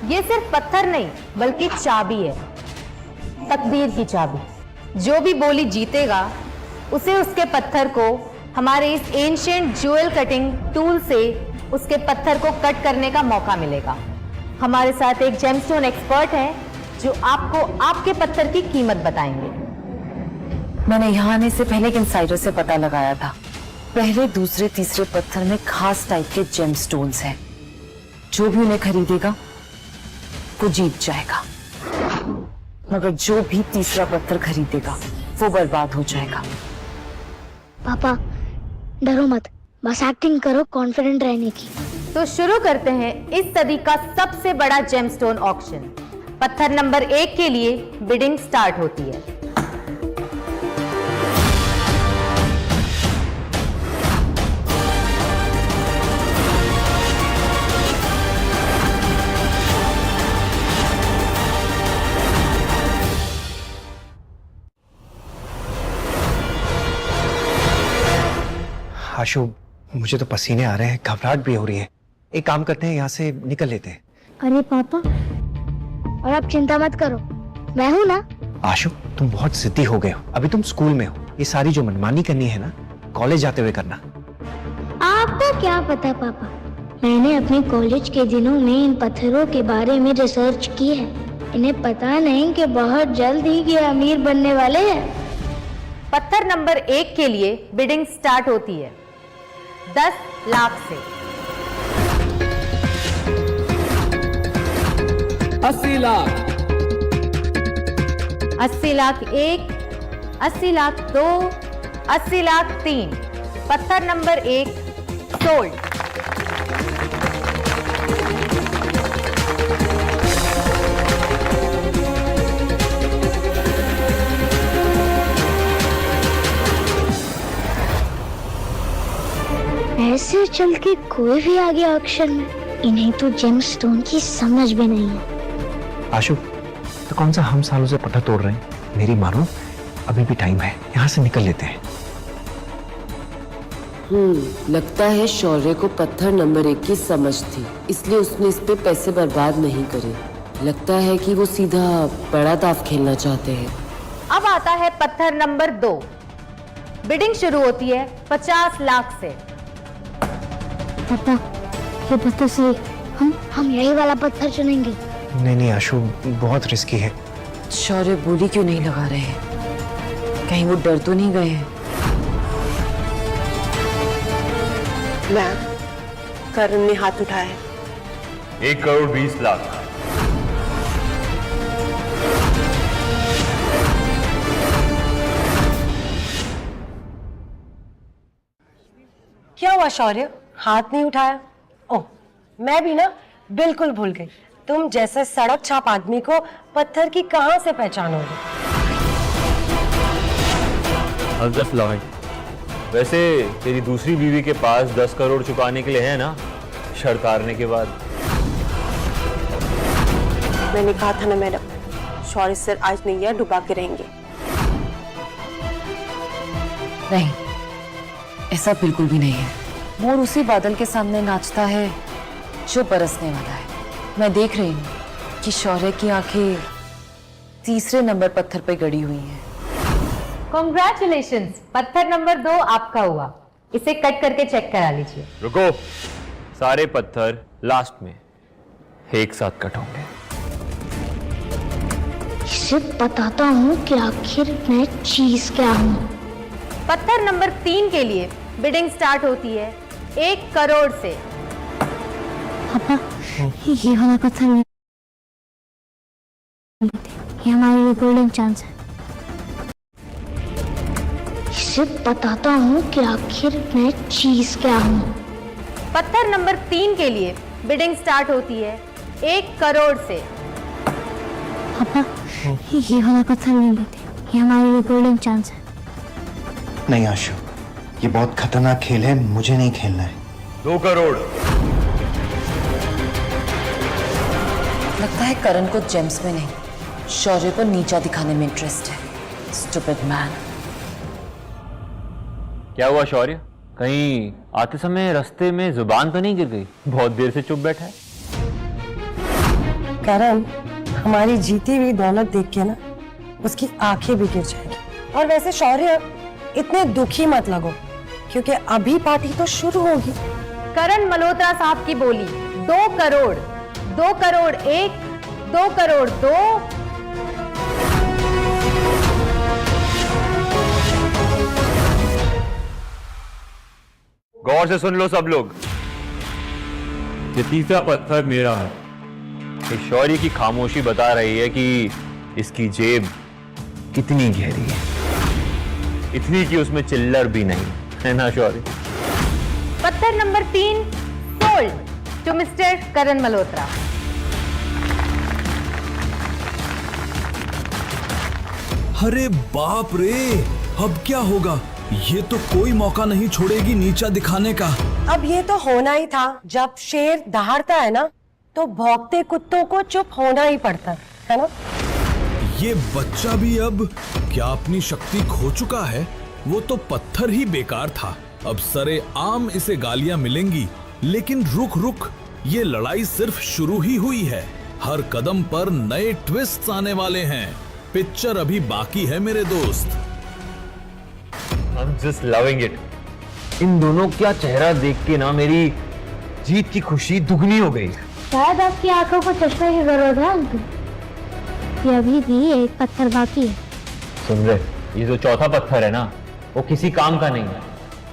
ये सिर्फ पत्थर नहीं बल्कि चाबी है, तकदीर की चाबी। जो भी बोली जीतेगा उसे उसके पत्थर को हमारे इस एंशिएंट ज्वेल कटिंग टूल से उसके पत्थर को कट करने का मौका मिलेगा। हमारे साथ एक जेमस्टोन एक्सपर्ट है जो आपको आपके पत्थर की कीमत बताएंगे। मैंने यहाँ आने से पहले एक इनसाइडर से पता लगाया था। पहले, दूसरे, तीसरे पत्थर में खास टाइप के जेमस्टोन्स हैं। जो भी उन्हें खरीदेगा वो जीत जाएगा, मगर जो भी तीसरा पत्थर खरीदेगा वो बर्बाद हो जाएगा। पापा डरो मत, बस एक्टिंग करो कॉन्फिडेंट रहने की। तो शुरू करते हैं इस सदी का सबसे बड़ा जेमस्टोन ऑक्शन। पत्थर नंबर 1 के लिए बिडिंग स्टार्ट होती है। आशु, मुझे तो पसीने आ रहे हैं, घबराहट भी हो रही है। एक काम करते हैं, यहाँ से निकल लेते हैं। अरे पापा, और आप चिंता मत करो, मैं हूँ ना। आशु, तुम बहुत जिद्दी हो गए हो। अभी तुम स्कूल में हो, ये सारी जो मनमानी करनी है ना, कॉलेज जाते हुए करना। आपको क्या पता पापा, मैंने अपने कॉलेज के दिनों में इन पत्थरों के बारे में रिसर्च की है। इन्हें पता नहीं कि बहुत जल्द ही ये अमीर बनने वाले हैं। पत्थर नंबर 1 के लिए बिडिंग स्टार्ट होती है 10 लाख से। 80 लाख, 80 लाख 1, 80 लाख 2, 80 लाख 3। पत्थर नंबर 1 सोल्ड। ऐसे चल के कोई भी आ गया ऑक्शन में, इन्हें तो जेमस्टोन की समझ भी नहीं है। आशु, तो कौन सा हम सालों से पत्थर तोड़ रहे हैं? मेरी मानो, अभी भी टाइम है, यहाँ से निकल लेते हैं। लगता है शौर्य को पत्थर नंबर 1 की समझ थी, इसलिए उसने इस पे पैसे बर्बाद नहीं करे। लगता है कि वो सीधा बड़ा दाव खेलना चाहते हैं। अब आता है पत्थर नंबर 2। बिडिंग शुरू होती है 50 लाख से। पापा, ये पत्थर से हम यही वाला पत्थर चुनेंगे। नहीं आशु, बहुत रिस्की है। शौर्य बोली क्यों नहीं लगा रहे हैं? कहीं वो डर तो नहीं गए हैं? मैम, करण ने हाथ उठाया है। 1 करोड़ 20 लाख। क्या हुआ शौर्य, हाथ नहीं उठाया? ओह, मैं भी ना बिल्कुल भूल गई। तुम जैसे सड़क छाप आदमी को पत्थर की कहां से पहचानोगे? हज़रत लॉय, वैसे तेरी दूसरी बीवी के पास 10 करोड़ चुकाने के लिए है ना, शर्त हारने के बाद। मैंने कहा था ना मैडम, शौर्य सर आज नैया डुबा के रहेंगे। नहीं, ऐसा बिल्कुल भी नहीं है। मोर उसी बादल के सामने नाचता है जो बरसने वाला है। मैं देख रही हूँ कि शौर्य की आंखें तीसरे नंबर पत्थर पे गड़ी हुई हैं। कॉन्ग्रेचुलेशंस, पत्थर नंबर 2 आपका हुआ। इसे कट करके चेक करा लीजिए। रुको, सारे पत्थर लास्ट में एक साथ कट होंगे। इसे बताता हूँ कि आखिर मैं चीज क्या हूँ। पत्थर नंबर 3 के लिए बिडिंग स्टार्ट होती है 1 करोड़ से। पापा, ये वाला पत्थर नहीं, ये हमारे लिए गोल्डन चांस है। इसे बताता हूँ कि आखिर मैं चीज क्या हूँ। पत्थर नंबर 3 के लिए बिडिंग स्टार्ट होती है 1 करोड़ से। पापा, ये वाला पत्थर नहीं लेते, ये हमारे लिए गोल्डन चांस है। नहीं आशु, ये बहुत खतरनाक खेल है, मुझे नहीं खेलना है। 2 करोड़। लगता है करण को जेम्स में नहीं, शौर्य को नीचा दिखाने में इंटरेस्ट है। Stupid man. क्या हुआ शौर्य, कहीं आते समय रास्ते में जुबान तो नहीं गिर गई? बहुत देर से चुप बैठा है। करण हमारी जीती हुई दौलत देख के ना उसकी आंखें भी गिर जाएंगी। और वैसे शौर्य, इतने दुखी मत लगो, क्योंकि अभी पार्टी तो शुरू होगी। करण मल्होत्रा साहब की बोली 2 करोड़, 2 करोड़ 1, 2 करोड़ 2। गौर से सुन लो सब लोग, ये तीसरा पत्थर मेरा है। ये शौर्य की खामोशी बता रही है कि इसकी जेब कितनी गहरी है, इतनी कि उसमें चिल्लर भी नहीं है ना शौर्य। पत्थर नंबर 3 सोल्ड टू मिस्टर करण मल्होत्रा। अरे बाप रे, अब क्या होगा? ये तो कोई मौका नहीं छोड़ेगी नीचा दिखाने का। अब ये तो होना ही था। जब शेर दहाड़ता है ना, तो भौंकते कुत्तों को चुप होना ही पड़ता है ना। ये बच्चा भी अब क्या अपनी शक्ति खो चुका है? वो तो पत्थर ही बेकार था, अब सरे आम इसे गालियां मिलेंगी। लेकिन रुक रुक, ये लड़ाई सिर्फ शुरू ही हुई है। हर कदम पर नए ट्विस्ट आने वाले हैं। पिक्चर अभी बाकी है मेरे दोस्त। I'm just loving it। इन दोनों का चेहरा देख के ना मेरी जीत की खुशी दुगनी हो गई। शायद आपकी आंखों को चश्मे की जरूरत है अंकल। ये अभी भी एक पत्थर बाकी है। सुन रहे, ये जो चौथा पत्थर है ना, वो किसी काम का नहीं है।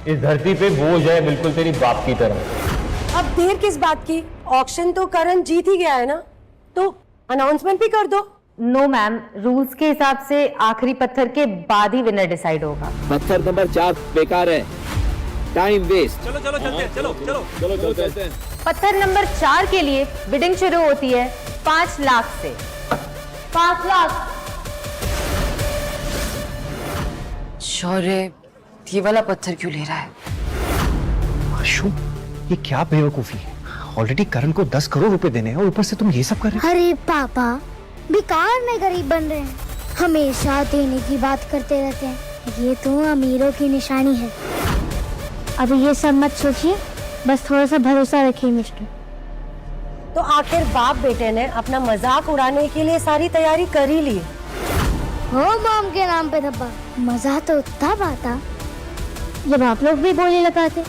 इस धरती पे बोझ है, बिल्कुल तेरी बाप की तरह। अब देर किस बात की? ऑक्शन तो करण जीत ही गया है ना, तो अनाउंसमेंट भी कर दो। नो मैम, रूल्स के हिसाब से आखिरी पत्थर के बाद ही विनर डिसाइड होगा। पत्थर नंबर 4 बेकार है, टाइम वेस्ट। चलो चलो चलते हैं। पत्थर नंबर 4 के लिए बिडिंग शुरू होती है 5 लाख से। 5 लाख। शौर्य ये वाला पत्थर क्यों ले रहा है? आशु, ये क्या बेवकूफी है? ऑलरेडी करण को 10 करोड़ रुपए देने हैं और ऊपर से तुम ये सब कर रहे हो। अरे पापा, बेकार में गरीब बन रहे हैं, हमेशा देने की बात करते रहते हैं। ये तो अमीरों की निशानी है। अभी ये सब मत सोचिए, बस थोड़ा सा भरोसा रखिए मिस्टर। तो आखिर बाप बेटे ने अपना मजाक उड़ाने के लिए सारी तैयारी कर ही ली। हो मॉम के नाम पे धब्बा। मजा तो तब आता जब आप लोग भी बोले लगाते,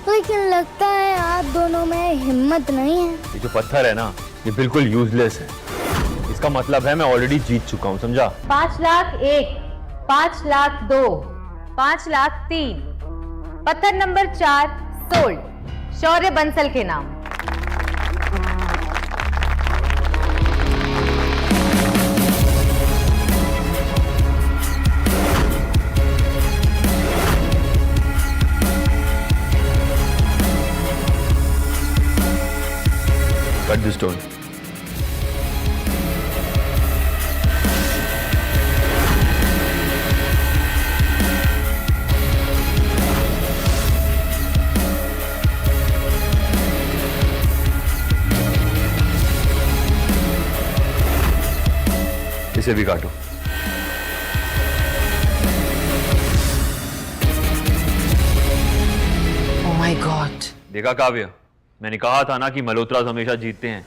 लेकिन लगता है आप दोनों में हिम्मत नहीं है। ये जो पत्थर है ना, ये बिल्कुल यूजलेस है। इसका मतलब है मैं ऑलरेडी जीत चुका हूँ, समझा? 5 लाख 1, 5 लाख 2, 5 लाख 3। पत्थर नंबर 4 सोल्ड शौर्य बंसल के नाम। Cut the stone. इसे भी काटो। Oh my God. देखा काव्य, मैंने कहा था ना कि मल्होत्रास हमेशा जीतते हैं।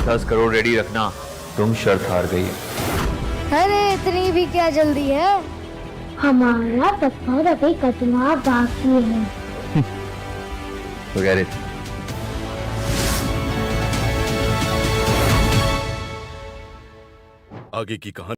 10 करोड़ रेडी रखना, तुम शर्त हार गई। अरे इतनी भी क्या जल्दी है? हमारा पत्थर अभी कटना बाकी है। तो कह रहे थे। आगे की कहानी